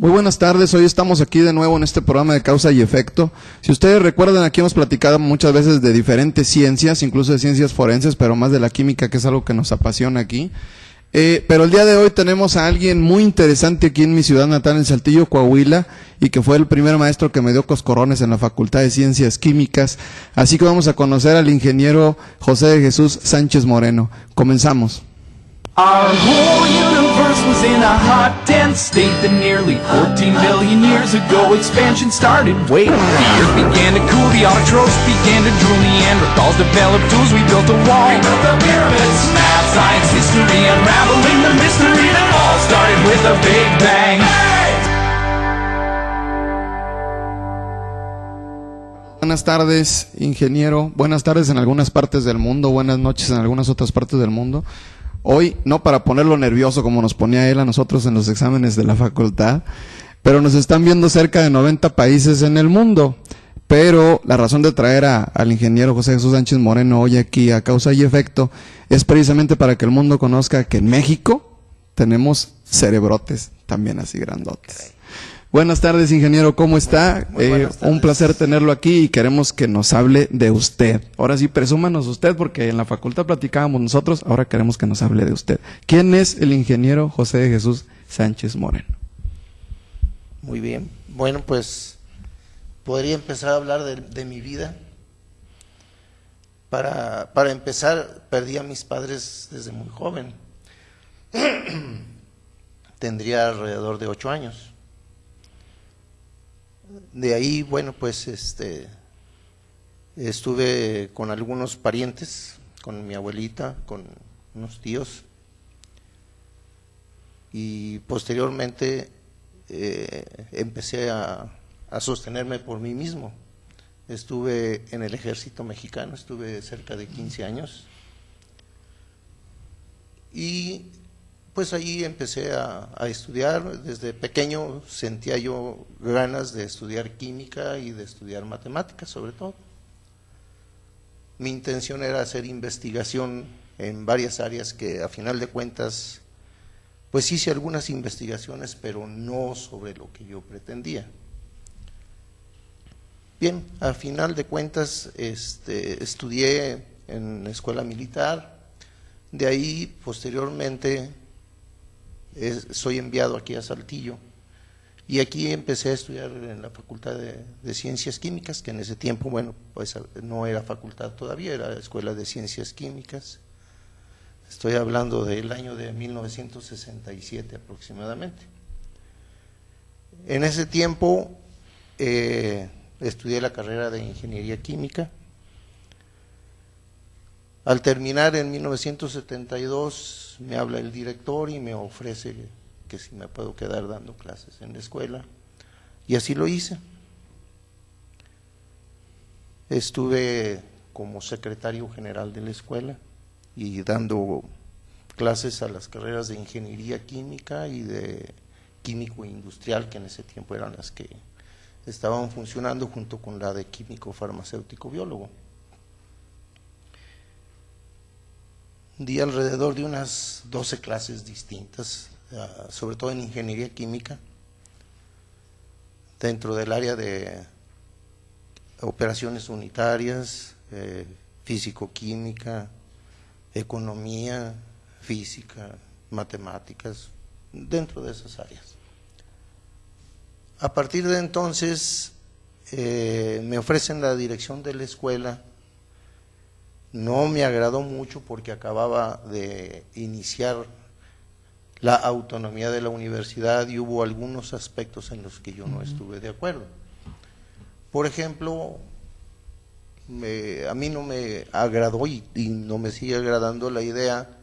Muy buenas tardes, hoy estamos aquí de nuevo en este programa de Causa y Efecto. Si ustedes recuerdan, aquí hemos platicado muchas veces de diferentes ciencias, incluso de ciencias forenses, pero más de la química, que es algo que nos apasiona aquí. Pero el día de hoy tenemos a alguien muy interesante aquí en mi ciudad natal, en Saltillo, Coahuila, y que fue el primer maestro que me dio coscorrones en la Facultad de Ciencias Químicas. Así que vamos a conocer al ingeniero José de Jesús Sánchez Moreno. Comenzamos. Our whole universe was in a hot, dense state that nearly 14 billion years ago expansion started. Wait, the earth began to cool, the autotrophs began to drool, Neanderthals developed tools, we built a wall. We built the pyramids, math, science, history, unraveling the mystery that all started with a big bang. Buenas tardes, ingeniero. Buenas tardes en algunas partes del mundo, buenas noches en algunas otras partes del mundo. Hoy, no para ponerlo nervioso como nos ponía él a nosotros en los exámenes de la facultad, pero nos están viendo cerca de 90 países en el mundo. Pero la razón de traer al ingeniero José Jesús Sánchez Moreno hoy aquí a Causa y Efecto es precisamente para que el mundo conozca que en México tenemos cerebrotes también así grandotes. Buenas tardes, ingeniero, ¿cómo está? Un placer tenerlo aquí y queremos que nos hable de usted. Ahora sí, presúmanos usted, porque en la facultad platicábamos nosotros, ahora queremos que nos hable de usted. ¿Quién es el ingeniero José de Jesús Sánchez Moreno? Muy bien, bueno, pues podría empezar a hablar de mi vida. Para empezar, perdí a mis padres desde muy joven. Tendría alrededor de 8 años. De ahí, bueno, pues estuve con algunos parientes, con mi abuelita, con unos tíos, y posteriormente empecé a sostenerme por mí mismo. Estuve en el ejército mexicano, estuve cerca de 15 años, y pues allí empecé a estudiar. Desde pequeño sentía yo ganas de estudiar química y de estudiar matemáticas sobre todo. Mi intención era hacer investigación en varias áreas que a final de cuentas, pues hice algunas investigaciones, pero no sobre lo que yo pretendía. Bien, a final de cuentas estudié en la escuela militar, de ahí posteriormente soy enviado aquí a Saltillo y aquí empecé a estudiar en la Facultad de Ciencias Químicas, que en ese tiempo, bueno, pues no era facultad todavía, era Escuela de Ciencias Químicas. Estoy hablando del año de 1967 aproximadamente. En ese tiempo estudié la carrera de Ingeniería Química. Al terminar en 1972 me habla el director y me ofrece que si me puedo quedar dando clases en la escuela, y así lo hice. Estuve como secretario general de la escuela y dando clases a las carreras de Ingeniería Química y de Químico Industrial, que en ese tiempo eran las que estaban funcionando, junto con la de Químico Farmacéutico Biólogo. Di alrededor de unas 12 clases distintas, sobre todo en Ingeniería Química, dentro del área de operaciones unitarias, físico-química, economía, física, matemáticas, dentro de esas áreas. A partir de entonces me ofrecen la dirección de la escuela. No me agradó mucho porque acababa de iniciar la autonomía de la universidad y hubo algunos aspectos en los que yo no estuve de acuerdo. Por ejemplo, a mí no me agradó y no me sigue agradando la idea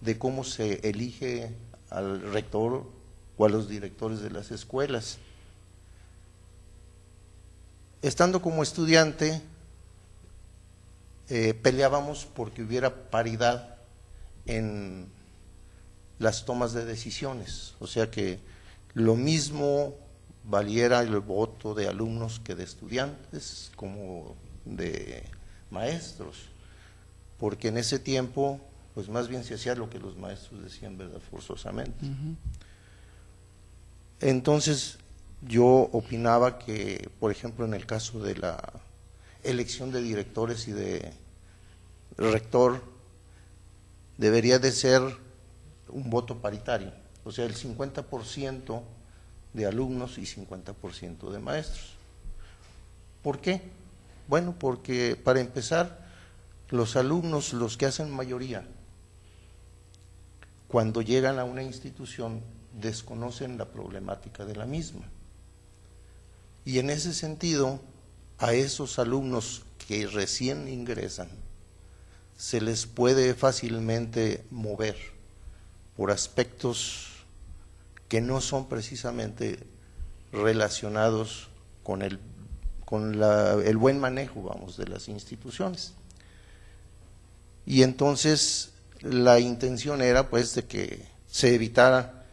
de cómo se elige al rector o a los directores de las escuelas. Estando como estudiante, peleábamos porque hubiera paridad en las tomas de decisiones, o sea que lo mismo valiera el voto de alumnos que de estudiantes como de maestros, porque en ese tiempo pues más bien se hacía lo que los maestros decían, ¿verdad? Forzosamente. Entonces yo opinaba que, por ejemplo, en el caso de la elección de directores y de rector, debería de ser un voto paritario, o sea, el 50% de alumnos y 50% de maestros. ¿Por qué? Bueno, porque para empezar, los alumnos, los que hacen mayoría, cuando llegan a una institución, desconocen la problemática de la misma. Y en ese sentido, a esos alumnos que recién ingresan, se les puede fácilmente mover por aspectos que no son precisamente relacionados con el buen manejo, vamos, de las instituciones. Y entonces la intención era pues de que se evitara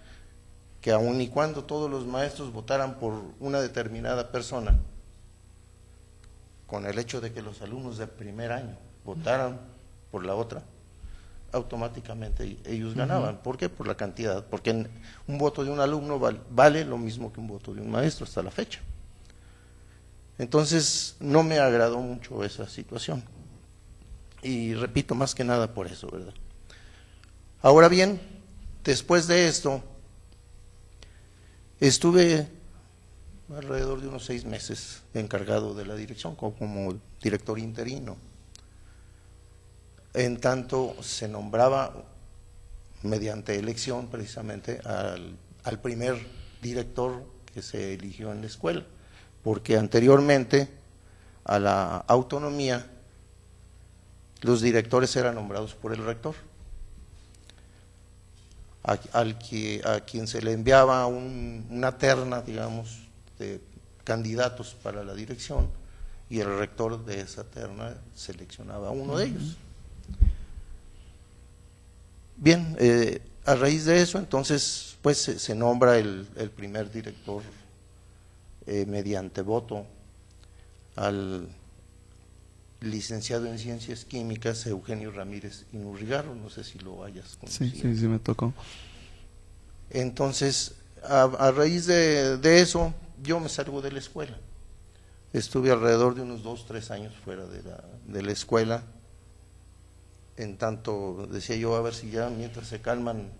que aun y cuando todos los maestros votaran por una determinada persona, con el hecho de que los alumnos de primer año votaran por la otra, automáticamente ellos ganaban. ¿Por qué? Por la cantidad, porque un voto de un alumno vale lo mismo que un voto de un maestro hasta la fecha. Entonces no me agradó mucho esa situación, y repito, más que nada por eso, ¿verdad? Ahora bien, después de esto, estuve alrededor de unos 6 meses encargado de la dirección como director interino. En tanto se nombraba mediante elección precisamente al primer director que se eligió en la escuela, porque anteriormente a la autonomía los directores eran nombrados por el rector, a quien se le enviaba una terna, digamos, de candidatos para la dirección, y el rector de esa terna seleccionaba a uno de ellos. Bien, a raíz de eso, entonces, pues se nombra el primer director mediante voto al licenciado en Ciencias Químicas Eugenio Ramírez Inurrigarro, no sé si lo hayas conocido. Sí, me tocó. Entonces, a raíz de eso, yo me salgo de la escuela. Estuve alrededor de unos 2-3 años fuera de la escuela. En tanto, decía yo, a ver si ya mientras se calman,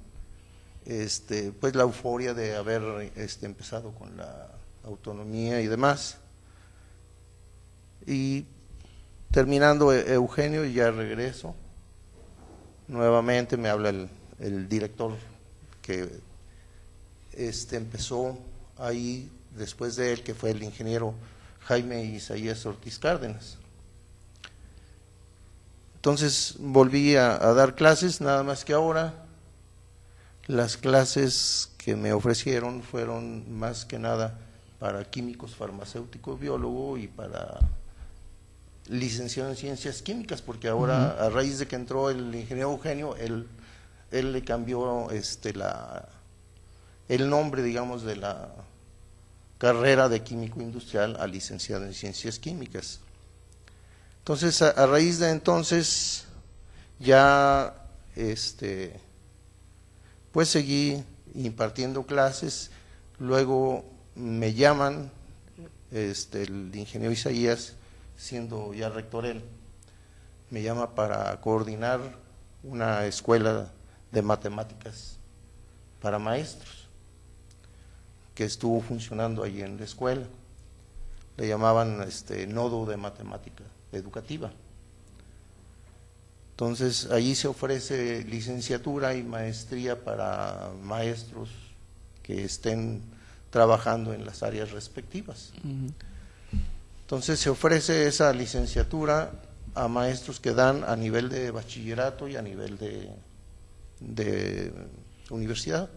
pues la euforia de haber empezado con la autonomía y demás. Y terminando Eugenio, ya regreso. Nuevamente me habla el director que empezó ahí después de él, que fue el ingeniero Jaime Isaías Ortiz Cárdenas. Entonces volví a dar clases, nada más que ahora las clases que me ofrecieron fueron más que nada para químicos, farmacéutico, biólogo y para licenciado en Ciencias Químicas, porque ahora a raíz de que entró el ingeniero Eugenio, él le cambió el nombre, digamos, de la carrera de químico industrial a licenciado en Ciencias Químicas. Entonces, a raíz de entonces, ya pues seguí impartiendo clases. Luego me llaman, el ingeniero Isaías, siendo ya rector él, me llama para coordinar una escuela de matemáticas para maestros que estuvo funcionando allí en la escuela. Le llamaban nodo de matemática educativa. Entonces allí se ofrece licenciatura y maestría para maestros que estén trabajando en las áreas respectivas. Entonces se ofrece esa licenciatura a maestros que dan a nivel de bachillerato y a nivel de universidad.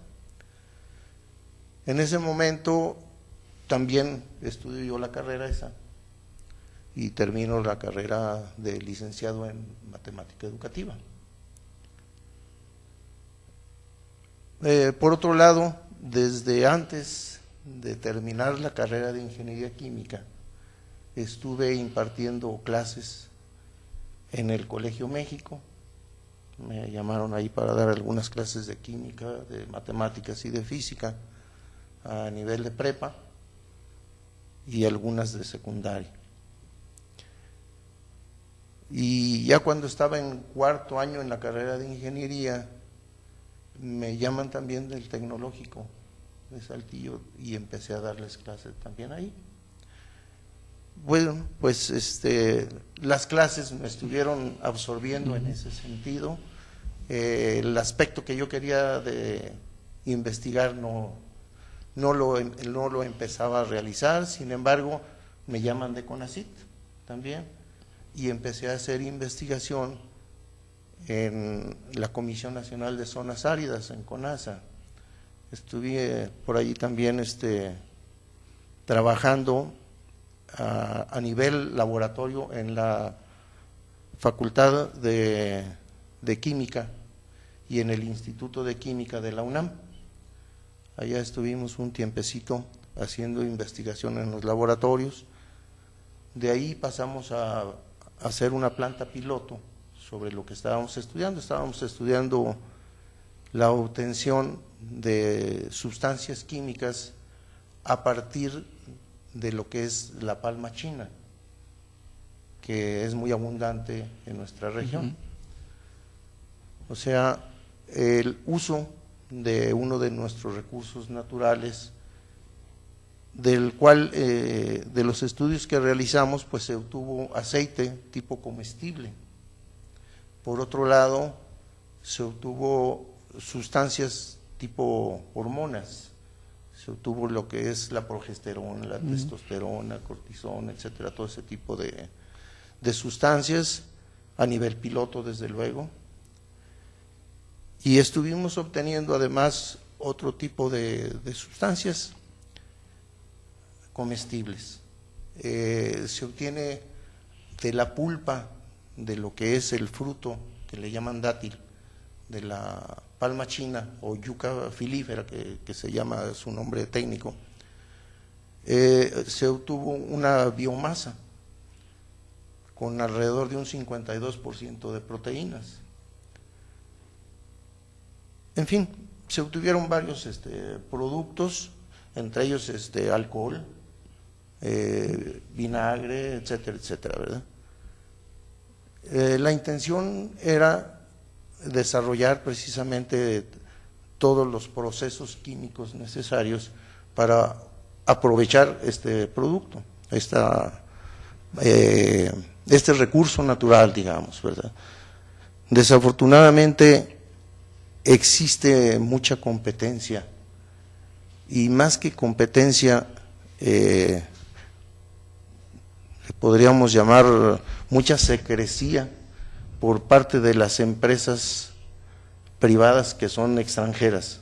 En ese momento también estudio yo la carrera esa y termino la carrera de licenciado en matemática educativa. Por otro lado, desde antes de terminar la carrera de ingeniería química, estuve impartiendo clases en el Colegio México. Me llamaron ahí para dar algunas clases de química, de matemáticas y de física. a nivel de prepa y algunas de secundaria. Y ya cuando estaba en cuarto año en la carrera de ingeniería, me llaman también del Tecnológico de Saltillo y empecé a darles clases también ahí. Bueno, pues las clases me estuvieron absorbiendo en ese sentido. El aspecto que yo quería de investigar no lo empezaba a realizar. Sin embargo, me llaman de CONACYT también y empecé a hacer investigación en la Comisión Nacional de Zonas Áridas, en CONAZA. Estuve por ahí también trabajando a nivel laboratorio en la Facultad de Química y en el Instituto de Química de la UNAM. Allá estuvimos un tiempecito haciendo investigación en los laboratorios. De ahí pasamos a hacer una planta piloto sobre lo que estábamos estudiando. Estábamos estudiando la obtención de sustancias químicas a partir de lo que es la palma china, que es muy abundante en nuestra región. O sea, el uso de uno de nuestros recursos naturales, del cual, de los estudios que realizamos, pues se obtuvo aceite tipo comestible. Por otro lado, se obtuvo sustancias tipo hormonas, se obtuvo lo que es la progesterona, la testosterona, cortisona, etcétera, todo ese tipo de sustancias a nivel piloto, desde luego. Y estuvimos obteniendo además otro tipo de sustancias comestibles. Se obtiene de la pulpa de lo que es el fruto, que le llaman dátil, de la palma china o yuca filífera, que se llama su nombre técnico. Se obtuvo una biomasa con alrededor de un 52% de proteínas. En fin, se obtuvieron varios productos, entre ellos alcohol, vinagre, etcétera, etcétera, ¿verdad? La intención era desarrollar precisamente todos los procesos químicos necesarios para aprovechar este producto, este recurso natural, digamos, ¿verdad? Desafortunadamente existe mucha competencia, y más que competencia, podríamos llamar mucha secrecía por parte de las empresas privadas que son extranjeras,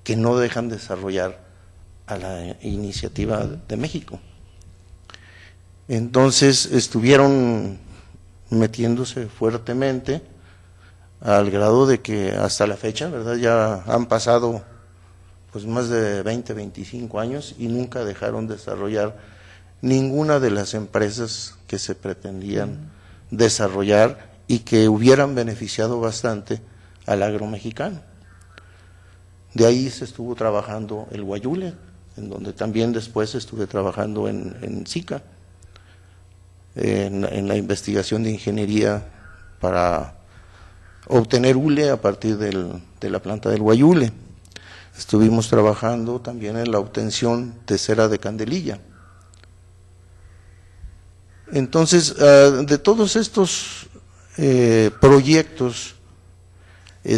que no dejan desarrollar a la iniciativa de México. Entonces estuvieron metiéndose fuertemente, al grado de que hasta la fecha, ¿verdad?, ya han pasado pues más de 20, 25 años y nunca dejaron desarrollar ninguna de las empresas que se pretendían desarrollar y que hubieran beneficiado bastante al agro mexicano. De ahí se estuvo trabajando el guayule, en donde también después estuve trabajando en SICA, en la investigación de ingeniería para obtener hule a partir de la planta del guayule. Estuvimos trabajando también en la obtención de cera de candelilla. Entonces, de todos estos proyectos,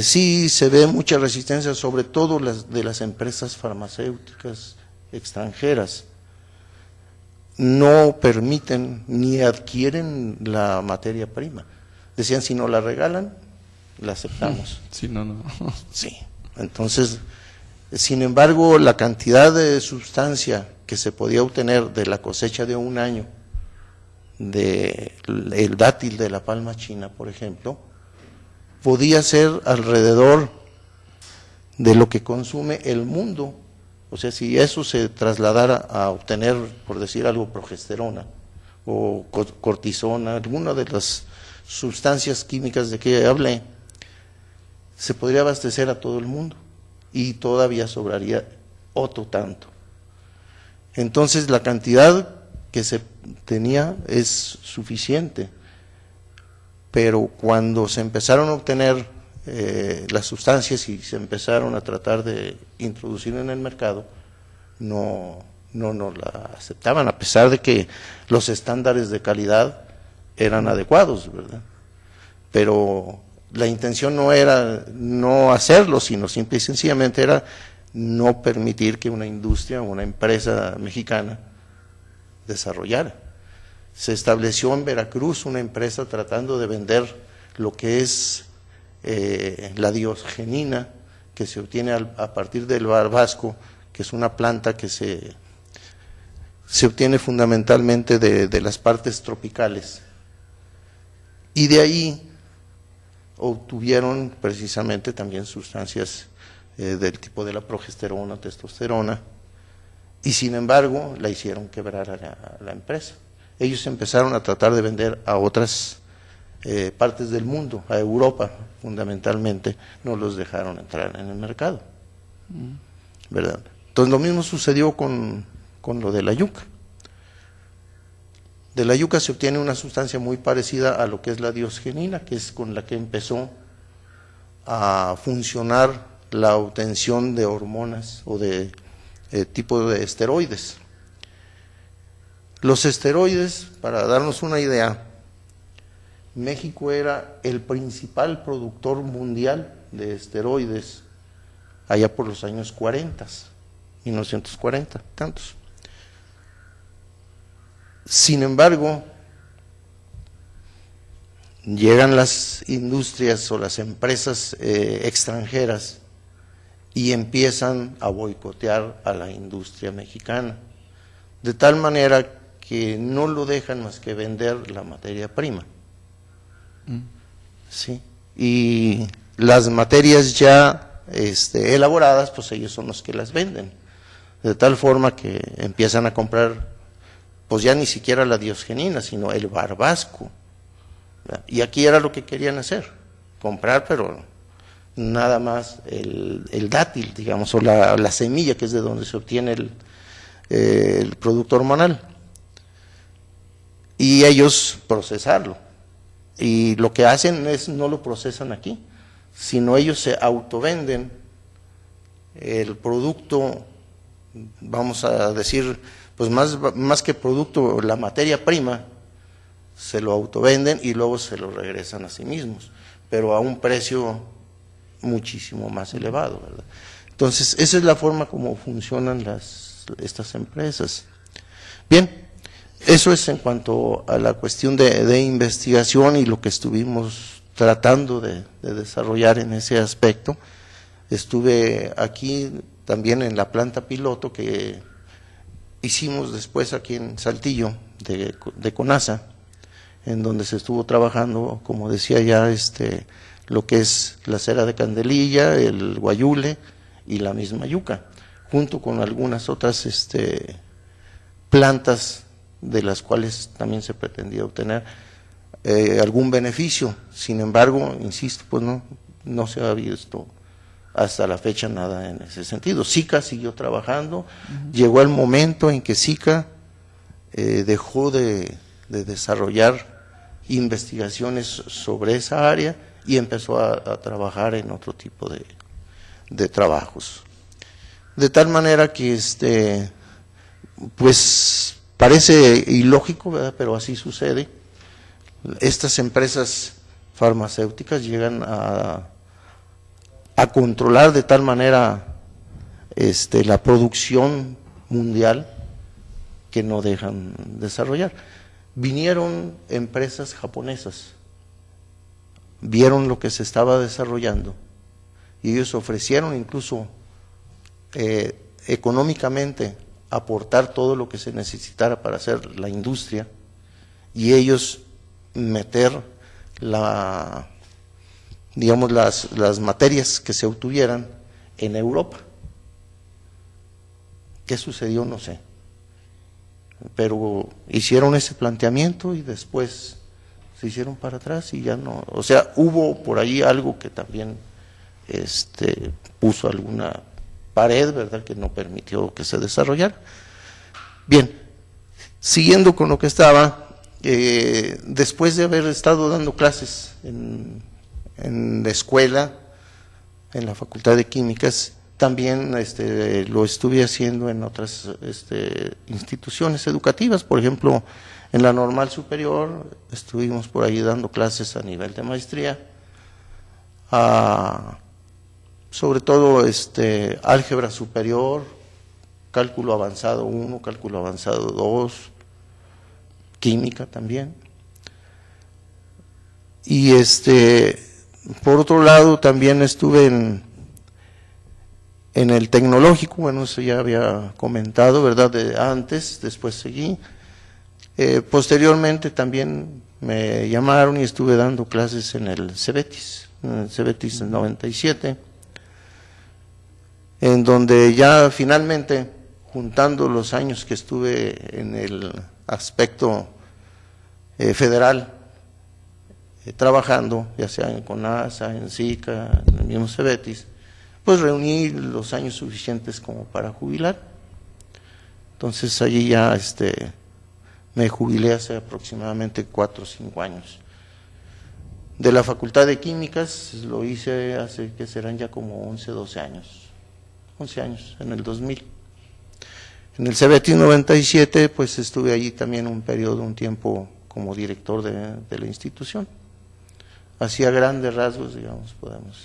sí se ve mucha resistencia, sobre todo de las empresas farmacéuticas extranjeras. No permiten ni adquieren la materia prima. Decían, si no la regalan, la aceptamos. Sí, no. Sí, entonces, sin embargo, la cantidad de sustancia que se podía obtener de la cosecha de un año, del dátil de la palma china, por ejemplo, podía ser alrededor de lo que consume el mundo. O sea, si eso se trasladara a obtener, por decir algo, progesterona o cortisona, alguna de las sustancias químicas de que hablé, se podría abastecer a todo el mundo y todavía sobraría otro tanto. Entonces la cantidad que se tenía es suficiente, pero cuando se empezaron a obtener las sustancias y se empezaron a tratar de introducir en el mercado, no la aceptaban, a pesar de que los estándares de calidad eran adecuados, ¿verdad? Pero la intención no era no hacerlo, sino simple y sencillamente era no permitir que una industria, una empresa mexicana desarrollara. Se estableció en Veracruz una empresa tratando de vender lo que es la diosgenina, que se obtiene a partir del barbasco, que es una planta que se obtiene fundamentalmente de las partes tropicales. Y de ahí obtuvieron precisamente también sustancias del tipo de la progesterona, testosterona, y sin embargo la hicieron quebrar a la empresa. Ellos empezaron a tratar de vender a otras partes del mundo, a Europa fundamentalmente, no los dejaron entrar en el mercado, ¿verdad? Entonces lo mismo sucedió con lo de la yuca. De la yuca se obtiene una sustancia muy parecida a lo que es la diosgenina, que es con la que empezó a funcionar la obtención de hormonas o de tipo de esteroides. Los esteroides, para darnos una idea, México era el principal productor mundial de esteroides allá por los años 40, 1940, tantos. Sin embargo, llegan las industrias o las empresas extranjeras y empiezan a boicotear a la industria mexicana, de tal manera que no lo dejan más que vender la materia prima. ¿Sí? Y las materias ya elaboradas, pues ellos son los que las venden, de tal forma que empiezan a comprar pues ya ni siquiera la diosgenina, sino el barbasco. Y aquí era lo que querían hacer, comprar, pero nada más el dátil, digamos, o la semilla, que es de donde se obtiene el producto hormonal. Y ellos procesarlo. Y lo que hacen es, no lo procesan aquí, sino ellos se autovenden el producto, vamos a decir, pues más que producto, la materia prima, se lo autovenden y luego se lo regresan a sí mismos, pero a un precio muchísimo más elevado, ¿verdad? Entonces, esa es la forma como funcionan estas empresas. Bien, eso es en cuanto a la cuestión de investigación y lo que estuvimos tratando de desarrollar en ese aspecto. Estuve aquí también en la planta piloto que hicimos después aquí en Saltillo de CONASA, en donde se estuvo trabajando, como decía ya, lo que es la cera de candelilla, el guayule y la misma yuca, junto con algunas otras plantas de las cuales también se pretendía obtener algún beneficio. Sin embargo, insisto, pues no se ha visto hasta la fecha nada en ese sentido. SICA siguió trabajando, llegó el momento en que SICA dejó de desarrollar investigaciones sobre esa área y empezó a trabajar en otro tipo de trabajos. De tal manera que pues parece ilógico, ¿verdad? Pero así sucede. Estas empresas farmacéuticas llegan a controlar de tal manera la producción mundial que no dejan desarrollar. Vinieron empresas japonesas, vieron lo que se estaba desarrollando y ellos ofrecieron incluso económicamente aportar todo lo que se necesitara para hacer la industria y ellos meter digamos las materias que se obtuvieran en Europa. ¿Qué sucedió? No sé. Pero hicieron ese planteamiento y después se hicieron para atrás y ya no. O sea, hubo por ahí algo que también puso alguna pared, ¿verdad?, que no permitió que se desarrollara. Bien, siguiendo con lo que estaba, después de haber estado dando clases en la escuela, en la Facultad de Químicas, también lo estuve haciendo en otras instituciones educativas. Por ejemplo, en la Normal Superior estuvimos por ahí dando clases a nivel de maestría, sobre todo álgebra superior, cálculo avanzado 1, cálculo avanzado 2, química también. Y por otro lado también estuve en el tecnológico, bueno, eso ya había comentado, ¿verdad?, antes, después seguí. Posteriormente también me llamaron y estuve dando clases en el Cebetis, en 97, en donde ya finalmente, juntando los años que estuve en el aspecto federal, trabajando, ya sea en CONASA, en SICA, en el mismo Cebetis, pues reuní los años suficientes como para jubilar. Entonces allí ya me jubilé hace aproximadamente 4 o 5 años. De la Facultad de Químicas lo hice hace que serán ya como 11, 12 años. 11 años, en el 2000. En el Cebetis 97, pues estuve allí también un tiempo como director de la institución. Así a grandes rasgos, digamos, podemos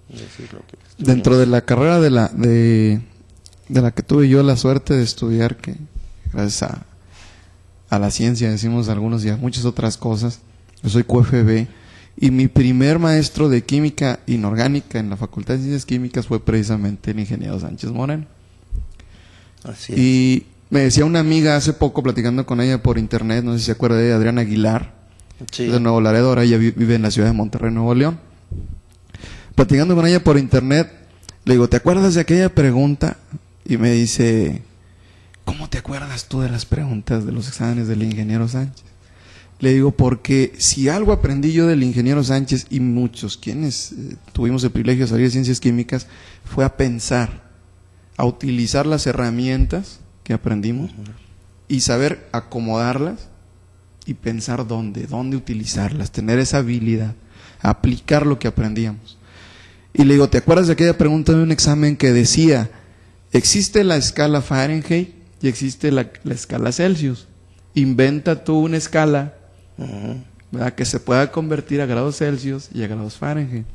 decir lo que estuvimos. Dentro de la carrera de la que tuve yo la suerte de estudiar, que gracias a la ciencia, decimos algunos, y a muchas otras cosas, yo soy QFB, y mi primer maestro de química inorgánica en la Facultad de Ciencias Químicas fue precisamente el ingeniero Sánchez Moreno. Así es. Y me decía una amiga hace poco, platicando con ella por internet, no sé si se acuerda de Adriana Aguilar, Sí. de Nuevo Laredo, ahora ella vive en la ciudad de Monterrey, Nuevo León. Platicando con ella por internet, le digo, ¿te acuerdas de aquella pregunta? Y me dice, ¿cómo te acuerdas tú de las preguntas de los exámenes del ingeniero Sánchez? Le digo, porque si algo aprendí yo del ingeniero Sánchez y muchos quienes tuvimos el privilegio de salir de Ciencias Químicas, fue a pensar, a utilizar las herramientas que aprendimos y saber acomodarlas y pensar dónde utilizarlas, tener esa habilidad, aplicar lo que aprendíamos. Y le digo, ¿te acuerdas de aquella pregunta de un examen que decía, existe la escala Fahrenheit y existe la escala Celsius? Inventa tú una escala, ¿verdad?, que se pueda convertir a grados Celsius y a grados Fahrenheit.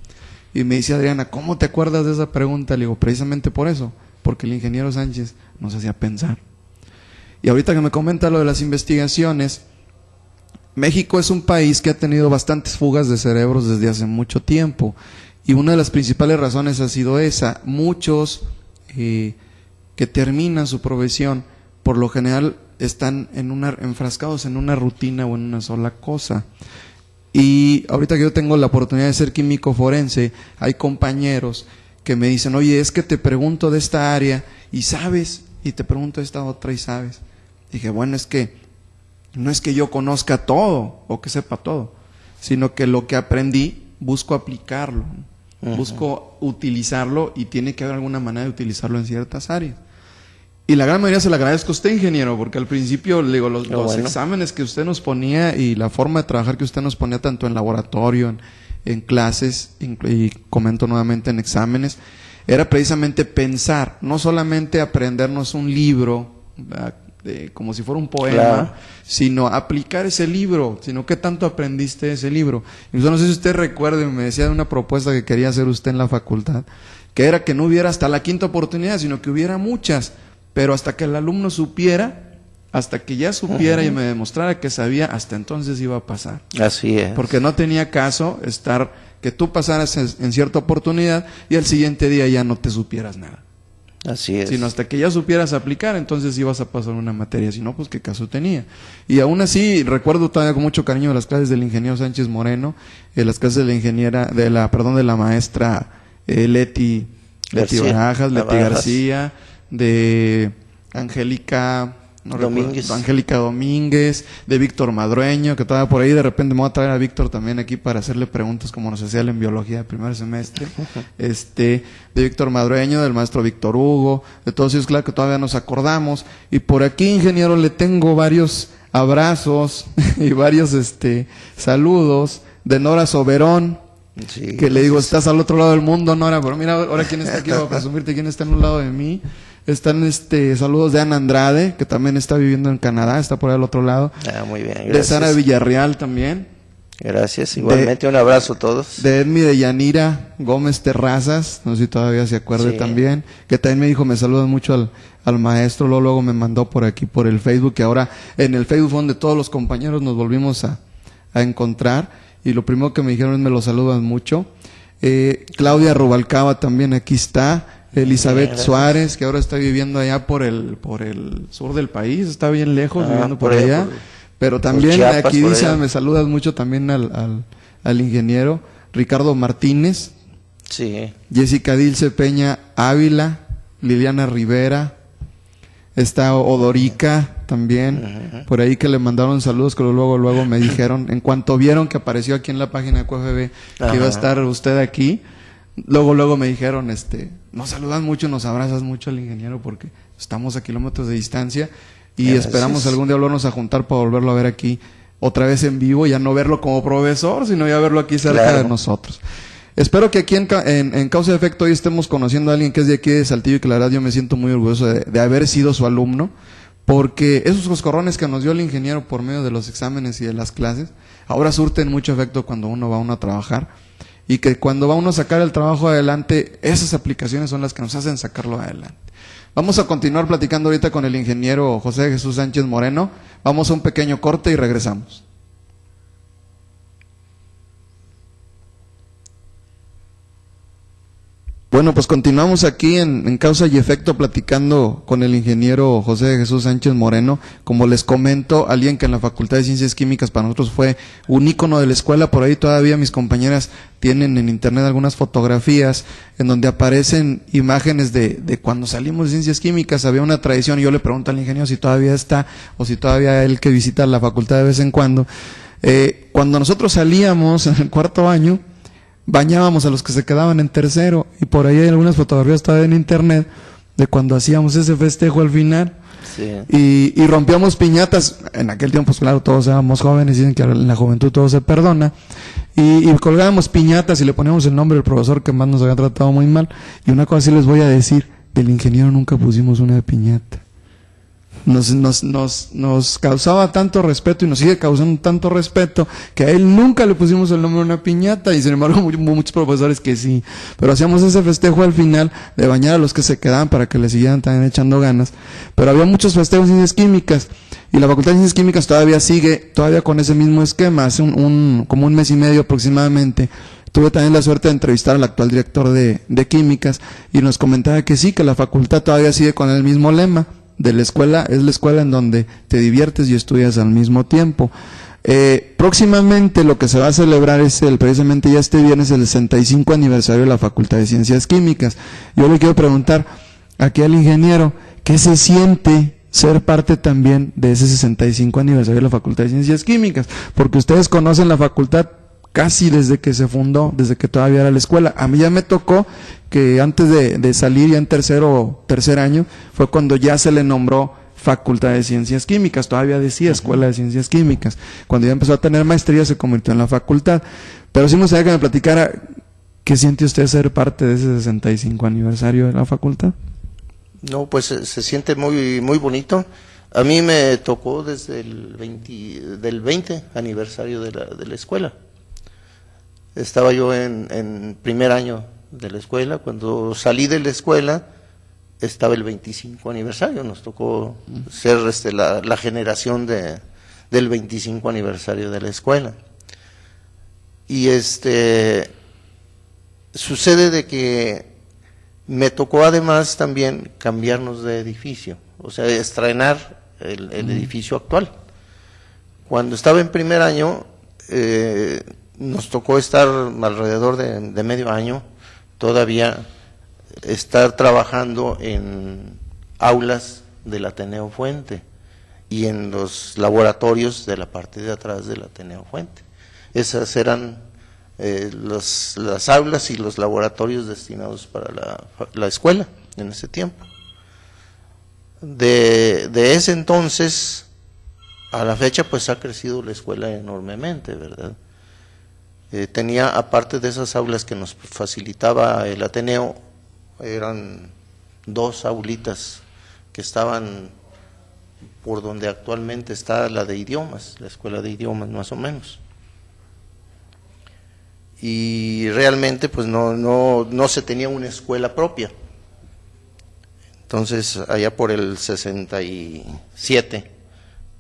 Y me dice Adriana, ¿cómo te acuerdas de esa pregunta? Le digo, precisamente por eso, porque el ingeniero Sánchez nos hacía pensar. Y ahorita que me comenta lo de las investigaciones, México es un país que ha tenido bastantes fugas de cerebros desde hace mucho tiempo. Y una de las principales razones ha sido esa. Muchos que terminan su profesión, por lo general están enfrascados en una rutina o en una sola cosa. Y ahorita que yo tengo la oportunidad de ser químico forense, hay compañeros que me dicen, oye, es que te pregunto de esta área y sabes, y te pregunto de esta otra y sabes. Dije, bueno, es que no es que yo conozca todo o que sepa todo, sino que lo que aprendí busco aplicarlo, busco utilizarlo, y tiene que haber alguna manera de utilizarlo en ciertas áreas. Y la gran mayoría se la agradezco a usted, ingeniero, porque al principio, le digo, los exámenes que usted nos ponía y la forma de trabajar que usted nos ponía tanto en laboratorio, en clases, y comento nuevamente en exámenes, era precisamente pensar, no solamente aprendernos un libro, como si fuera un poema, claro, sino aplicar ese libro, sino qué tanto aprendiste de ese libro. Incluso no sé si usted recuerde, me decía de una propuesta que quería hacer usted en la facultad, que era que no hubiera hasta la quinta oportunidad, sino que hubiera muchas, pero hasta que el alumno supiera, hasta que ya supiera y me demostrara que sabía, hasta entonces iba a pasar. Así es. Porque no tenía caso que tú pasaras en cierta oportunidad y al siguiente día ya no te supieras nada. Así es. Sino hasta que ya supieras aplicar, entonces ibas a pasar una materia. Si no, pues qué caso tenía. Y aún así, recuerdo todavía con mucho cariño las clases del ingeniero Sánchez Moreno, las clases de la maestra Leti Barajas, Leti García, de Angélica no Domínguez. recuerdo, Angélica Domínguez, de Víctor Madrueño, que todavía por ahí de repente me voy a traer a Víctor también aquí para hacerle preguntas como nos hacía él en biología de primer semestre, de Víctor Madrueño, del maestro Víctor Hugo, de todos ellos, claro que todavía nos acordamos, y por aquí, ingeniero, le tengo varios abrazos y varios saludos de Nora Soberón, Sí, que le digo, estás al otro lado del mundo, Nora, pero mira ahora quién está aquí, voy a presumirte quién está en un lado de mí. Están saludos de Ana Andrade, que también está viviendo en Canadá, está por ahí al otro lado. muy bien, gracias. De Sara Villarreal también. Gracias, igualmente un abrazo a todos. De Edmi de Yanira Gómez Terrazas, no sé si todavía se acuerde Sí. también, que también me dijo, me saludan mucho al maestro, luego me mandó por aquí por el Facebook, que ahora en el Facebook donde todos los compañeros nos volvimos a encontrar, y lo primero que me dijeron es me lo saludan mucho. Claudia Rubalcaba también aquí está. Elizabeth Bien, Suárez, que ahora está viviendo allá por el sur del país, está bien lejos, viviendo por allá. Pero también Chiapas, aquí por dice, allá. me saludas mucho también al ingeniero Ricardo Martínez, Sí, Jessica Dilce Peña Ávila, Liliana Rivera, está Odorica también, por ahí que le mandaron saludos, que luego me dijeron, en cuanto vieron que apareció aquí en la página de QFB, que iba a estar usted aquí, luego me dijeron, nos saludan mucho, nos abrazas mucho al ingeniero porque estamos a kilómetros de distancia y Gracias. esperamos algún día volvernos a juntar para volverlo a ver aquí otra vez en vivo, ya no verlo como profesor, sino ya verlo aquí cerca Claro. de nosotros. Espero que aquí en Causa y Efecto hoy estemos conociendo a alguien que es de aquí de Saltillo y que la verdad yo me siento muy orgulloso de haber sido su alumno, porque esos coscorrones que nos dio el ingeniero por medio de los exámenes y de las clases, ahora surten mucho efecto cuando uno va a trabajar, y que cuando va uno a sacar el trabajo adelante, esas aplicaciones son las que nos hacen sacarlo adelante. Vamos a continuar platicando ahorita con el ingeniero José Jesús Sánchez Moreno. Vamos a un pequeño corte y regresamos. Bueno, pues continuamos aquí en Causa y Efecto platicando con el ingeniero José Jesús Sánchez Moreno. Como les comento, alguien que en la Facultad de Ciencias Químicas para nosotros fue un ícono de la escuela. Por ahí todavía mis compañeras tienen en internet algunas fotografías en donde aparecen imágenes de cuando salimos de Ciencias Químicas. Había una tradición y yo le pregunto al ingeniero si todavía está o si todavía él que visita la facultad de vez en cuando. Cuando nosotros salíamos en el cuarto año, bañábamos a los que se quedaban en tercero, y por ahí hay algunas fotografías todavía en internet de cuando hacíamos ese festejo al final, sí. y rompíamos piñatas. En aquel tiempo, pues claro, todos éramos jóvenes, dicen que en la juventud todo se perdona, y colgábamos piñatas y le poníamos el nombre del profesor que más nos había tratado muy mal. Y una cosa sí les voy a decir, el ingeniero nunca pusimos una de piñata. Nos causaba tanto respeto y nos sigue causando tanto respeto que a él nunca le pusimos el nombre de una piñata, y sin embargo muchos profesores que sí, pero hacíamos ese festejo al final de bañar a los que se quedaban para que le siguieran también echando ganas. Pero había muchos festejos en Ciencias Químicas y la Facultad de Ciencias Químicas todavía sigue con ese mismo esquema. Hace como un mes y medio aproximadamente tuve también la suerte de entrevistar al actual director de Químicas y nos comentaba que sí, que la facultad todavía sigue con el mismo lema de la escuela, es la escuela en donde te diviertes y estudias al mismo tiempo. Próximamente lo que se va a celebrar es precisamente ya este viernes el 65 aniversario de la Facultad de Ciencias Químicas. Yo le quiero preguntar aquí al ingeniero, ¿qué se siente ser parte también de ese 65 aniversario de la Facultad de Ciencias Químicas? Porque ustedes conocen la facultad casi desde que se fundó, desde que todavía era la escuela. A mí ya me tocó que antes de salir ya en tercer año, fue cuando ya se le nombró Facultad de Ciencias Químicas, todavía decía Escuela de Ciencias Químicas. Cuando ya empezó a tener maestría se convirtió en la facultad. Pero sí me gustaría que me platicara, ¿qué siente usted ser parte de ese 65 aniversario de la facultad? No, pues se siente muy, muy bonito. A mí me tocó desde el 20 aniversario de la escuela. Estaba yo en primer año de la escuela. Cuando salí de la escuela estaba el 25 aniversario. Nos tocó ser la generación del 25 aniversario de la escuela. Y sucede de que me tocó además también cambiarnos de edificio, o sea, estrenar el edificio actual. Cuando estaba en primer año, nos tocó estar alrededor de medio año, todavía estar trabajando en aulas del Ateneo Fuente, y en los laboratorios de la parte de atrás del Ateneo Fuente. Esas eran las aulas y los laboratorios destinados para la escuela en ese tiempo. De ese entonces a la fecha, pues ha crecido la escuela enormemente, ¿verdad? Tenía, aparte de esas aulas que nos facilitaba el Ateneo, eran 2 aulitas que estaban por donde actualmente está la de idiomas, la escuela de idiomas más o menos. Y realmente pues no se tenía una escuela propia. Entonces allá por el 67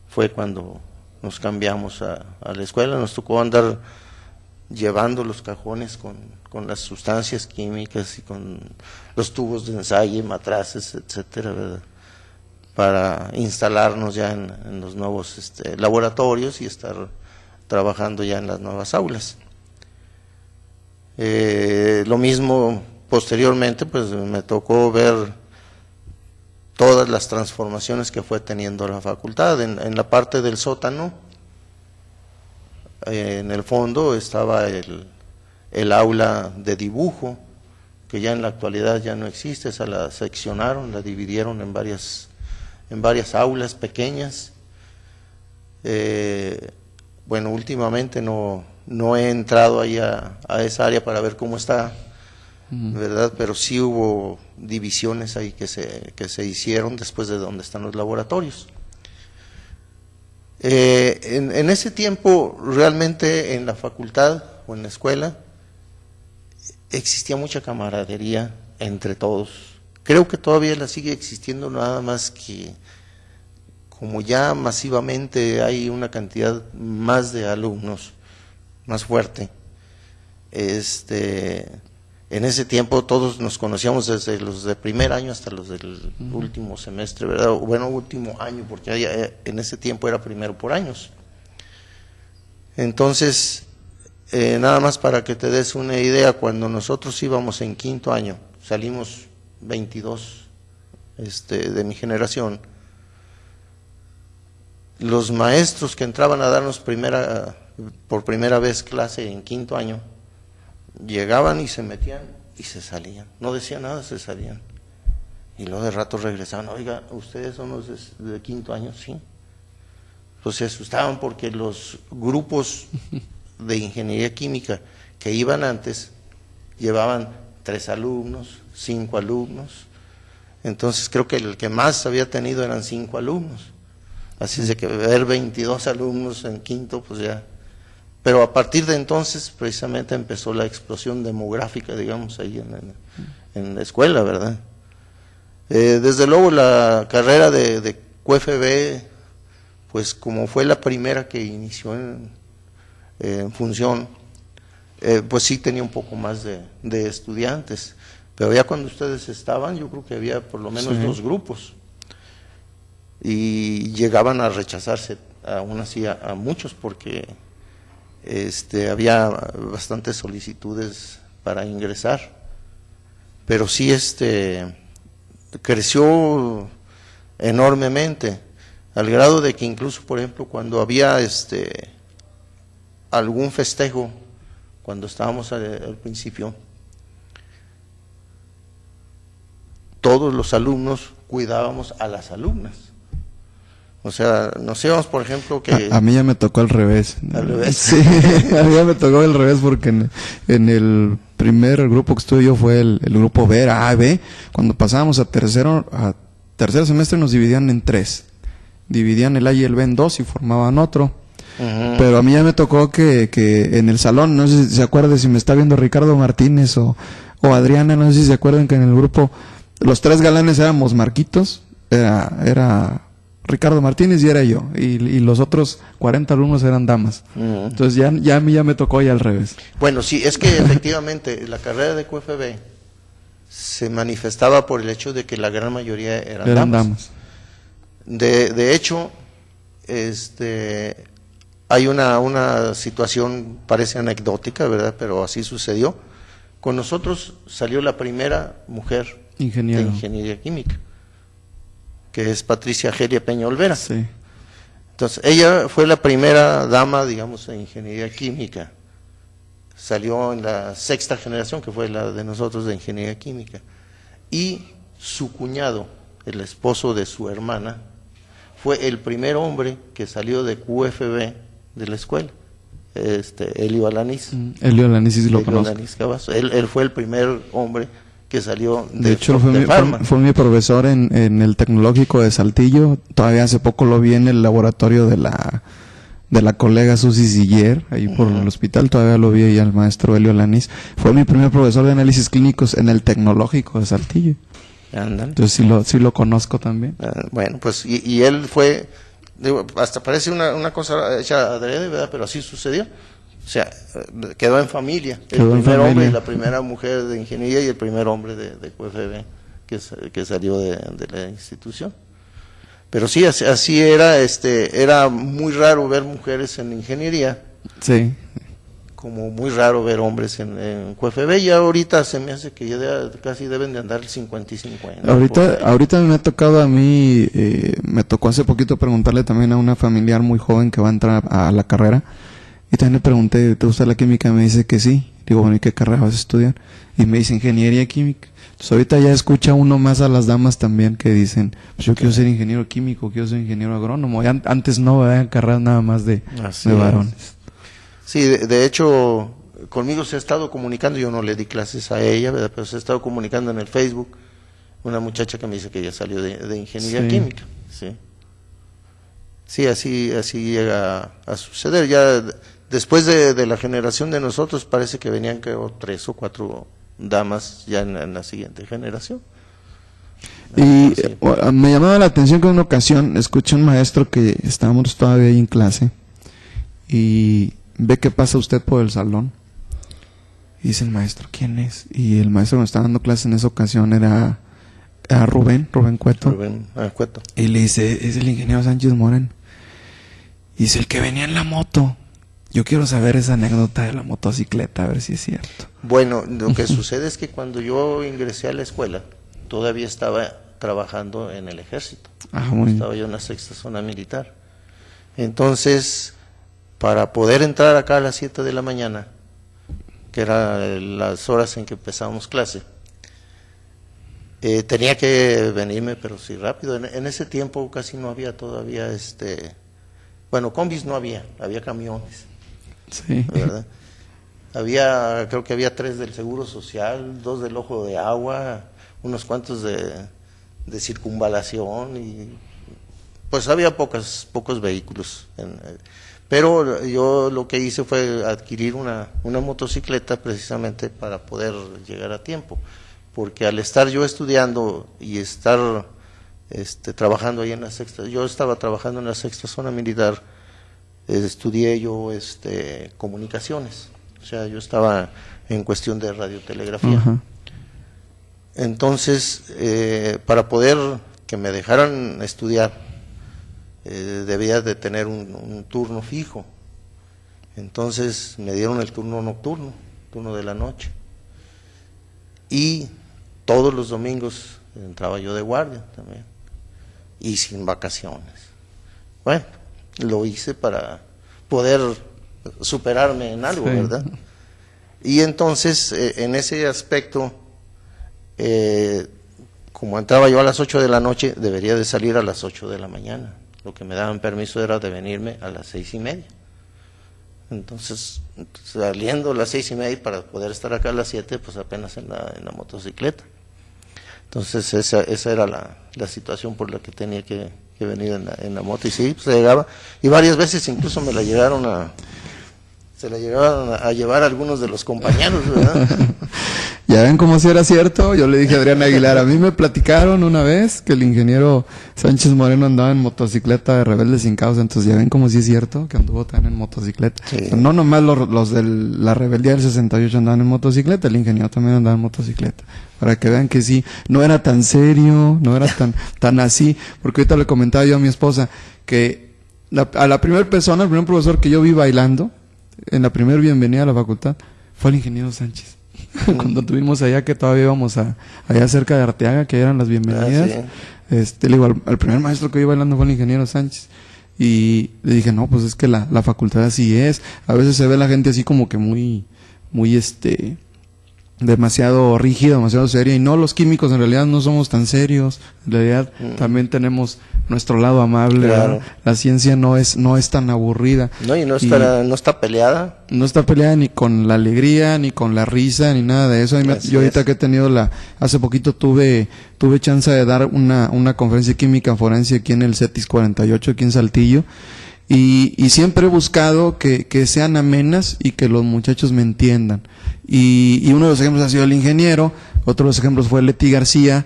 fue cuando nos cambiamos a la escuela, nos tocó andar llevando los cajones con las sustancias químicas y con los tubos de ensayo, matraces, etcétera, ¿verdad? Para instalarnos ya en los nuevos laboratorios y estar trabajando ya en las nuevas aulas. Lo mismo posteriormente, pues me tocó ver todas las transformaciones que fue teniendo la facultad. En la parte del sótano, en el fondo estaba el aula de dibujo, que ya en la actualidad ya no existe, esa la seccionaron, la dividieron en varias aulas pequeñas. Bueno, últimamente no he entrado ahí a esa área para ver cómo está, ¿verdad? Pero sí hubo divisiones ahí que se hicieron después de donde están los laboratorios. En ese tiempo, realmente en la facultad o en la escuela, existía mucha camaradería entre todos. Creo que todavía la sigue existiendo, nada más que como ya masivamente hay una cantidad más de alumnos, más fuerte, en ese tiempo todos nos conocíamos desde los de primer año hasta los del último semestre, ¿verdad? Bueno, último año, porque en ese tiempo era primero por años. Entonces, nada más para que te des una idea, cuando nosotros íbamos en quinto año, salimos 22 de mi generación, los maestros que entraban a darnos por primera vez clase en quinto año, llegaban y se metían y se salían, no decían nada, se salían, y luego de rato regresaban. Oiga, ¿ustedes son los de quinto año? Sí. Pues se asustaban porque los grupos de ingeniería química que iban antes llevaban 3 alumnos, 5 alumnos, entonces creo que el que más había tenido eran 5 alumnos, así es de que ver 22 alumnos en quinto, pues ya. Pero a partir de entonces, precisamente, empezó la explosión demográfica, digamos, ahí en la escuela, ¿verdad? Desde luego, la carrera de QFB, pues como fue la primera que inició en función, pues sí tenía un poco más de estudiantes. Pero ya cuando ustedes estaban, yo creo que había por lo menos 2 grupos. Y llegaban a rechazarse, aún así, a muchos, porque había bastantes solicitudes para ingresar, pero sí creció enormemente, al grado de que incluso, por ejemplo, cuando había algún festejo, cuando estábamos al principio, todos los alumnos cuidábamos a las alumnas. O sea, nos íbamos, por ejemplo, que... A mí ya me tocó al revés. ¿Al revés? Sí, a mí ya me tocó al revés porque en el primer grupo que estuve yo fue el grupo B, era A, B. Cuando pasábamos a tercer semestre nos dividían en 3. Dividían el A y el B en 2 y formaban otro. Pero a mí ya me tocó que en el salón, no sé si se acuerdan, si me está viendo Ricardo Martínez o Adriana, no sé si se acuerdan que en el grupo los 3 galanes éramos Marquitos, era Ricardo Martínez y era yo, y los otros 40 alumnos eran damas. Entonces ya a mí ya me tocó ya al revés. Bueno, sí, es que efectivamente la carrera de QFB se manifestaba por el hecho de que la gran mayoría eran damas. De hecho, hay una situación, parece anecdótica, ¿verdad? Pero así sucedió. Con nosotros salió la primera mujer de ingeniería química, que es Patricia Gelia Peña Olvera. Sí. Entonces, ella fue la primera dama, digamos, en ingeniería química. Salió en la 6ª generación, que fue la de nosotros de ingeniería química. Y su cuñado, el esposo de su hermana, fue el primer hombre que salió de QFB de la escuela. Elio Alanís. Elio Alanís, sí lo Elio conozco. Alanís Cavazos. Él fue el primer hombre que salió De hecho, fue Pharma. fue mi profesor en el Tecnológico de Saltillo. Todavía hace poco lo vi en el laboratorio de la colega Susi Siller, ahí por el hospital. Todavía lo vi ahí al maestro Elio Alanís. Fue mi primer profesor de análisis clínicos en el Tecnológico de Saltillo. Ándale. Entonces sí lo conozco también. Bueno, pues y él fue, digo, hasta parece una cosa hecha adrede, ¿verdad? Pero así sucedió. O sea, quedó en familia. Quedó en el primer familia. hombre y la primera mujer de ingeniería y el primer hombre de QFB que salió de la institución. Pero sí, así era, era muy raro ver mujeres en ingeniería, Sí. como muy raro ver hombres en QFB, y ahorita se me hace que ya casi deben de andar 50 y 50. Ahorita me ha tocado a mí, me tocó hace poquito preguntarle también a una familiar muy joven que va a entrar a la carrera, y también le pregunté, ¿te gusta la química? Me dice que sí. Digo, bueno, ¿y qué carrera vas a estudiar? Y me dice ingeniería química. Entonces ahorita ya escucha uno más a las damas también que dicen, pues yo quiero ser ingeniero químico, quiero ser ingeniero agrónomo. Ya antes no, había carreras nada más de varones. Sí, de hecho, conmigo se ha estado comunicando, yo no le di clases a ella, ¿verdad? Pero se ha estado comunicando en el Facebook una muchacha que me dice que ella salió de ingeniería química. Sí, así llega a suceder. Ya después de la generación de nosotros parece que venían 3 o 4 damas ya en la siguiente generación. Y me llamaba la atención que en una ocasión escuché a un maestro que estábamos todavía ahí en clase y ve que pasa usted por el salón y dice el maestro, ¿quién es? Y el maestro que me estaba dando clase en esa ocasión era Rubén Cueto. Cueto. Y le dice, es el ingeniero Sánchez Moreno. Y dice, el que venía en la moto. Yo quiero saber esa anécdota de la motocicleta, a ver si es cierto. Bueno, lo que sucede es que cuando yo ingresé a la escuela, todavía estaba trabajando en el ejército. Estaba yo en la 6ª zona militar. Entonces, para poder entrar acá a las 7 de la mañana, que eran las horas en que empezábamos clase, tenía que venirme, pero sí rápido. En ese tiempo casi no había todavía, combis no había camiones. Sí. ¿Verdad? Creo que había 3 del Seguro Social, 2 del Ojo de Agua, unos cuantos de circunvalación, y pues había pocos vehículos. Pero yo lo que hice fue adquirir una motocicleta precisamente para poder llegar a tiempo, porque al estar yo estudiando y estar trabajando ahí en la 6ª, yo estaba trabajando en la 6ª zona militar, estudié yo comunicaciones, o sea, yo estaba en cuestión de radiotelegrafía. Ajá. Entonces, para poder que me dejaran estudiar, debía de tener un turno fijo. Entonces me dieron el turno nocturno, turno de la noche, y todos los domingos entraba yo de guardia también, y sin vacaciones. Bueno, lo hice para poder superarme en algo, ¿verdad? Y entonces, en ese aspecto, como entraba yo a las 8 de la noche, debería de salir a las 8 de la mañana. Lo que me daban permiso era de venirme a las 6:30. Entonces, saliendo a las 6:30 para poder estar acá a las 7, pues apenas en la motocicleta. Entonces, esa era la situación por la que tenía que venir en la moto. Y sí, pues llegaba, y varias veces incluso se la llegaron a llevar algunos de los compañeros, ¿verdad? Ya ven como si era cierto. Yo le dije a Adrián Aguilar, a mí me platicaron una vez que el ingeniero Sánchez Moreno andaba en motocicleta de Rebeldes Sin Causa. Entonces ya ven como si es cierto que anduvo también en motocicleta. Sí. No nomás los de la rebeldía del 68 andaban en motocicleta, el ingeniero también andaba en motocicleta. Para que vean que sí, no era tan serio, no era tan así. Porque ahorita le comentaba yo a mi esposa que a la primera persona, el primer profesor que yo vi bailando en la primera bienvenida a la facultad fue el ingeniero Sánchez. Cuando tuvimos allá, que todavía íbamos allá cerca de Arteaga, que eran las bienvenidas. Sí. Le digo, al primer maestro que vi bailando fue el ingeniero Sánchez. Y le dije, no, pues es que la facultad así es. A veces se ve la gente así como que muy demasiado rígida, demasiado seria, y no, los químicos en realidad no somos tan serios, en realidad también tenemos nuestro lado amable, claro. La ciencia no es tan aburrida. No, y no está peleada. No está peleada ni con la alegría, ni con la risa, ni nada de eso. Yo ahorita que he tenido hace poquito tuve chance de dar una conferencia de química forense aquí en el CETIS 48, aquí en Saltillo, y siempre he buscado que sean amenas y que los muchachos me entiendan. Y uno de los ejemplos ha sido el ingeniero, otro de los ejemplos fue Leti García,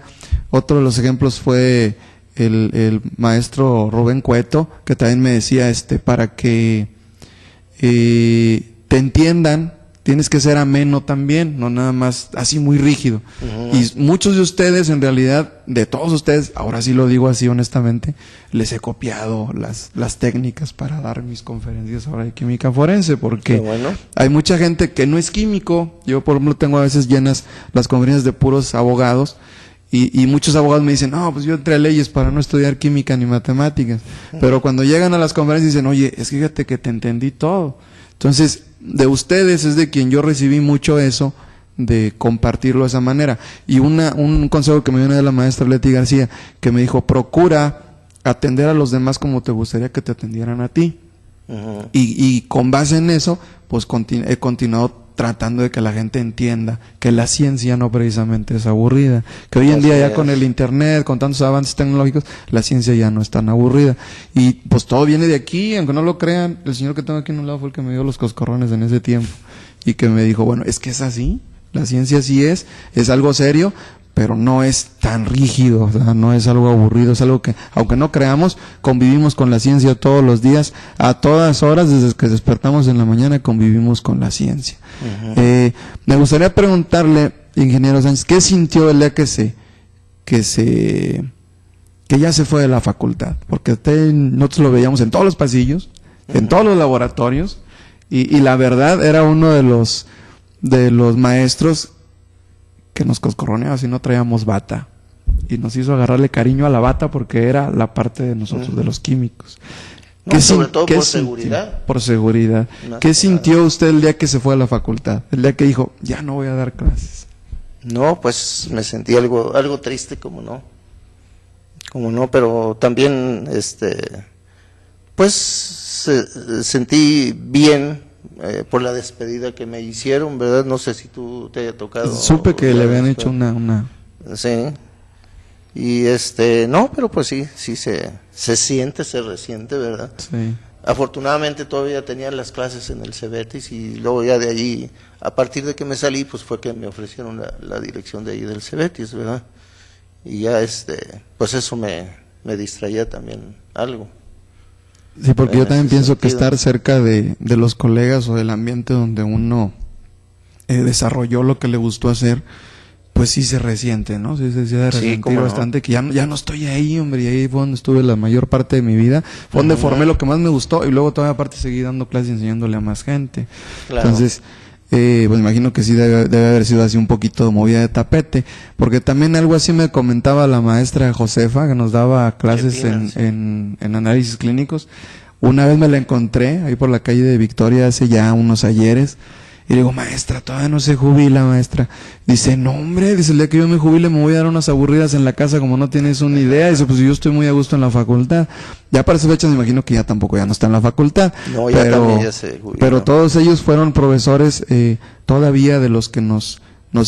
otro de los ejemplos fue el maestro Rubén Cueto, que también me decía, para que te entiendan, tienes que ser ameno también, no nada más así muy rígido. Y muchos de ustedes, en realidad, de todos ustedes, ahora sí lo digo así honestamente, les he copiado las técnicas para dar mis conferencias ahora de química forense, porque hay mucha gente que no es químico. Yo, por ejemplo, tengo a veces llenas las conferencias de puros abogados, y muchos abogados me dicen, no, pues yo entré a leyes para no estudiar química ni matemáticas. Pero cuando llegan a las conferencias dicen, oye, es que fíjate que te entendí todo. Entonces, de ustedes es de quien yo recibí mucho eso, de compartirlo de esa manera. Y un consejo que me dio una de la maestra Leti García, que me dijo, procura atender a los demás como te gustaría que te atendieran a ti. Y con base en eso, pues he continuado tratando de que la gente entienda que la ciencia no precisamente es aburrida, que hoy en día ya con el internet, con tantos avances tecnológicos, la ciencia ya no es tan aburrida, y pues todo viene de aquí, aunque no lo crean. El señor que tengo aquí en un lado fue el que me dio los coscorrones en ese tiempo, y que me dijo, bueno, es que es así, la ciencia sí es algo serio, pero no es tan rígido, o sea, no es algo aburrido, es algo que, aunque no creamos, convivimos con la ciencia todos los días, a todas horas, desde que despertamos en la mañana, convivimos con la ciencia. Me gustaría preguntarle, ingeniero Sánchez, ¿qué sintió el día que ya se fue de la facultad? Porque nosotros lo veíamos en todos los pasillos, en todos los laboratorios, y la verdad era uno de los maestros que nos coscorroneaba si no traíamos bata, y nos hizo agarrarle cariño a la bata porque era la parte de nosotros, de los químicos. No, sobre todo por seguridad. Por seguridad. ¿Qué sintió usted el día que se fue a la facultad? El día que dijo, ya no voy a dar clases. No, pues me sentí algo triste, como no, pero también, pues sentí bien por la despedida que me hicieron, ¿verdad? No sé si tú te haya tocado. Supe que le habían hecho una... Sí. Y no, pero pues sí se resiente, ¿verdad? Sí. Afortunadamente todavía tenía las clases en el Cebetis, y luego ya de allí, a partir de que me salí, pues fue que me ofrecieron la dirección de ahí del Cebetis, ¿verdad? Y ya pues eso me distraía también algo. Sí, porque yo también pienso que estar cerca de los colegas o del ambiente donde uno desarrolló lo que le gustó hacer, pues sí se resiente, ¿no? Sí se resentir bastante, que ya no estoy ahí, hombre, y ahí fue donde estuve la mayor parte de mi vida, fue donde formé lo que más me gustó, y luego todavía aparte seguí dando clases y enseñándole a más gente. Claro. Entonces, pues imagino que sí debe haber sido así un poquito movida de tapete, porque también algo así me comentaba la maestra Josefa, que nos daba clases en análisis clínicos. Una vez me la encontré ahí por la calle de Victoria hace ya unos ayeres, y le digo, maestra, todavía no se jubila, maestra. Dice, no, hombre, dice, el día que yo me jubile me voy a dar unas aburridas en la casa como no tienes una idea. Dice, pues yo estoy muy a gusto en la facultad. Ya para esa fecha me imagino que ya no está en la facultad. No, ya se jubiló. Pero todos ellos fueron profesores todavía de los que nos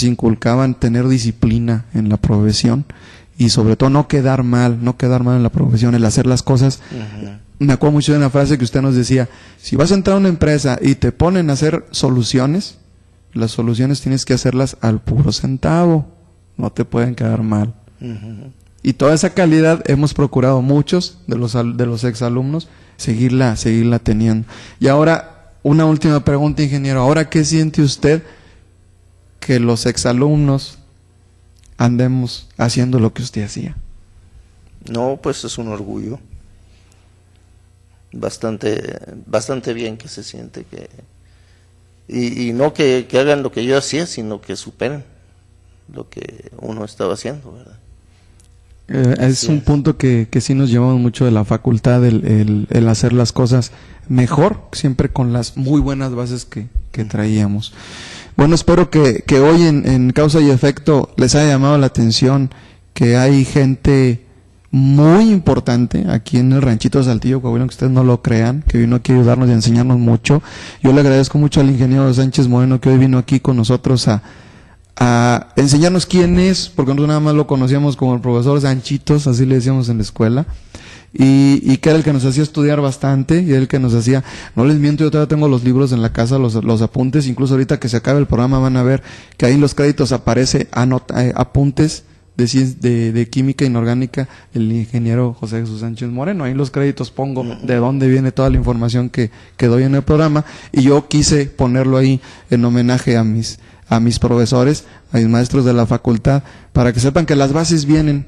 inculcaban tener disciplina en la profesión, y sobre todo no quedar mal en la profesión, el hacer las cosas. Me acuerdo mucho de una frase que usted nos decía, si vas a entrar a una empresa y te ponen a hacer soluciones, las soluciones tienes que hacerlas al puro centavo, no te pueden quedar mal. Y toda esa calidad hemos procurado muchos de los exalumnos seguirla teniendo. Y ahora, una última pregunta, ingeniero, ¿ahora qué siente usted que los exalumnos andemos haciendo lo que usted hacía? No, pues es un orgullo. Bastante bien que se siente y no que hagan lo que yo hacía, sino que superen lo que uno estaba haciendo, ¿verdad? Es un punto que sí nos llevamos mucho de la facultad, el hacer las cosas mejor, siempre con las muy buenas bases que traíamos. Bueno, espero que hoy en Causa y Efecto les haya llamado la atención que hay gente muy importante aquí en el Ranchito Saltillo, Coahuila, que ustedes no lo crean, que vino aquí a ayudarnos y a enseñarnos mucho. Yo le agradezco mucho al ingeniero Sánchez Moreno que hoy vino aquí con nosotros a enseñarnos quién es, porque nosotros nada más lo conocíamos como el profesor Sanchitos, así le decíamos en la escuela, y que era el que nos hacía estudiar bastante, y era el que nos hacía, no les miento, yo todavía tengo los libros en la casa, los apuntes, incluso ahorita que se acabe el programa van a ver que ahí en los créditos aparece apuntes de química inorgánica, el ingeniero José Jesús Sánchez Moreno. Ahí en los créditos pongo de dónde viene toda la información que doy en el programa, y yo quise ponerlo ahí en homenaje a mis profesores, a mis maestros de la facultad, para que sepan que las bases vienen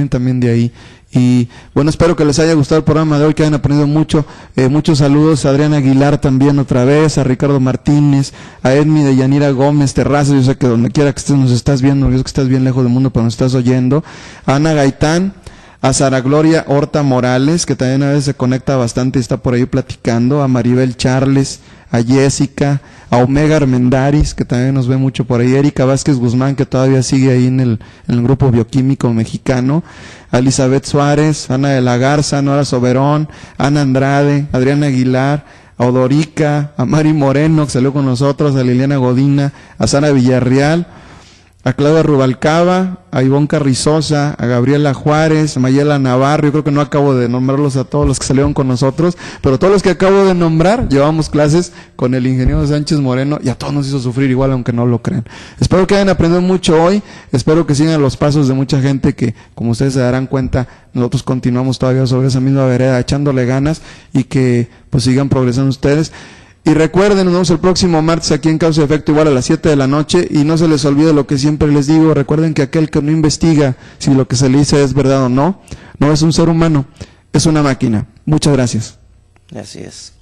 también de ahí. Y bueno, espero que les haya gustado el programa de hoy, que hayan aprendido mucho. Muchos saludos a Adrián Aguilar también otra vez, a Ricardo Martínez, a Edmi de Yanira Gómez Terrazas, yo sé que donde quiera que estés nos estás viendo, yo sé que estás bien lejos del mundo, pero nos estás oyendo. A Ana Gaitán, a Sara Gloria Horta Morales, que también a veces se conecta bastante y está por ahí platicando, a Maribel Charles, a Jessica, a Omega Armendaris, que también nos ve mucho por ahí, Erika Vázquez Guzmán, que todavía sigue ahí en el grupo bioquímico mexicano, a Elizabeth Suárez, Ana de la Garza, Nora Soberón, Ana Andrade, Adriana Aguilar, a Odorica, a Mari Moreno, que salió con nosotros, a Liliana Godina, a Sara Villarreal, a Claudia Rubalcaba, a Ivonne Carrizosa, a Gabriela Juárez, a Mayela Navarro. Yo creo que no acabo de nombrarlos a todos los que salieron con nosotros, pero todos los que acabo de nombrar llevamos clases con el ingeniero Sánchez Moreno y a todos nos hizo sufrir igual, aunque no lo crean. Espero que hayan aprendido mucho hoy, espero que sigan los pasos de mucha gente que, como ustedes se darán cuenta, nosotros continuamos todavía sobre esa misma vereda, echándole ganas, y que pues sigan progresando ustedes. Y recuerden, nos vemos el próximo martes aquí en Causa y Efecto, igual a las 7 de la noche, y no se les olvide lo que siempre les digo, recuerden que aquel que no investiga si lo que se le dice es verdad o no, no es un ser humano, es una máquina. Muchas gracias. Así es.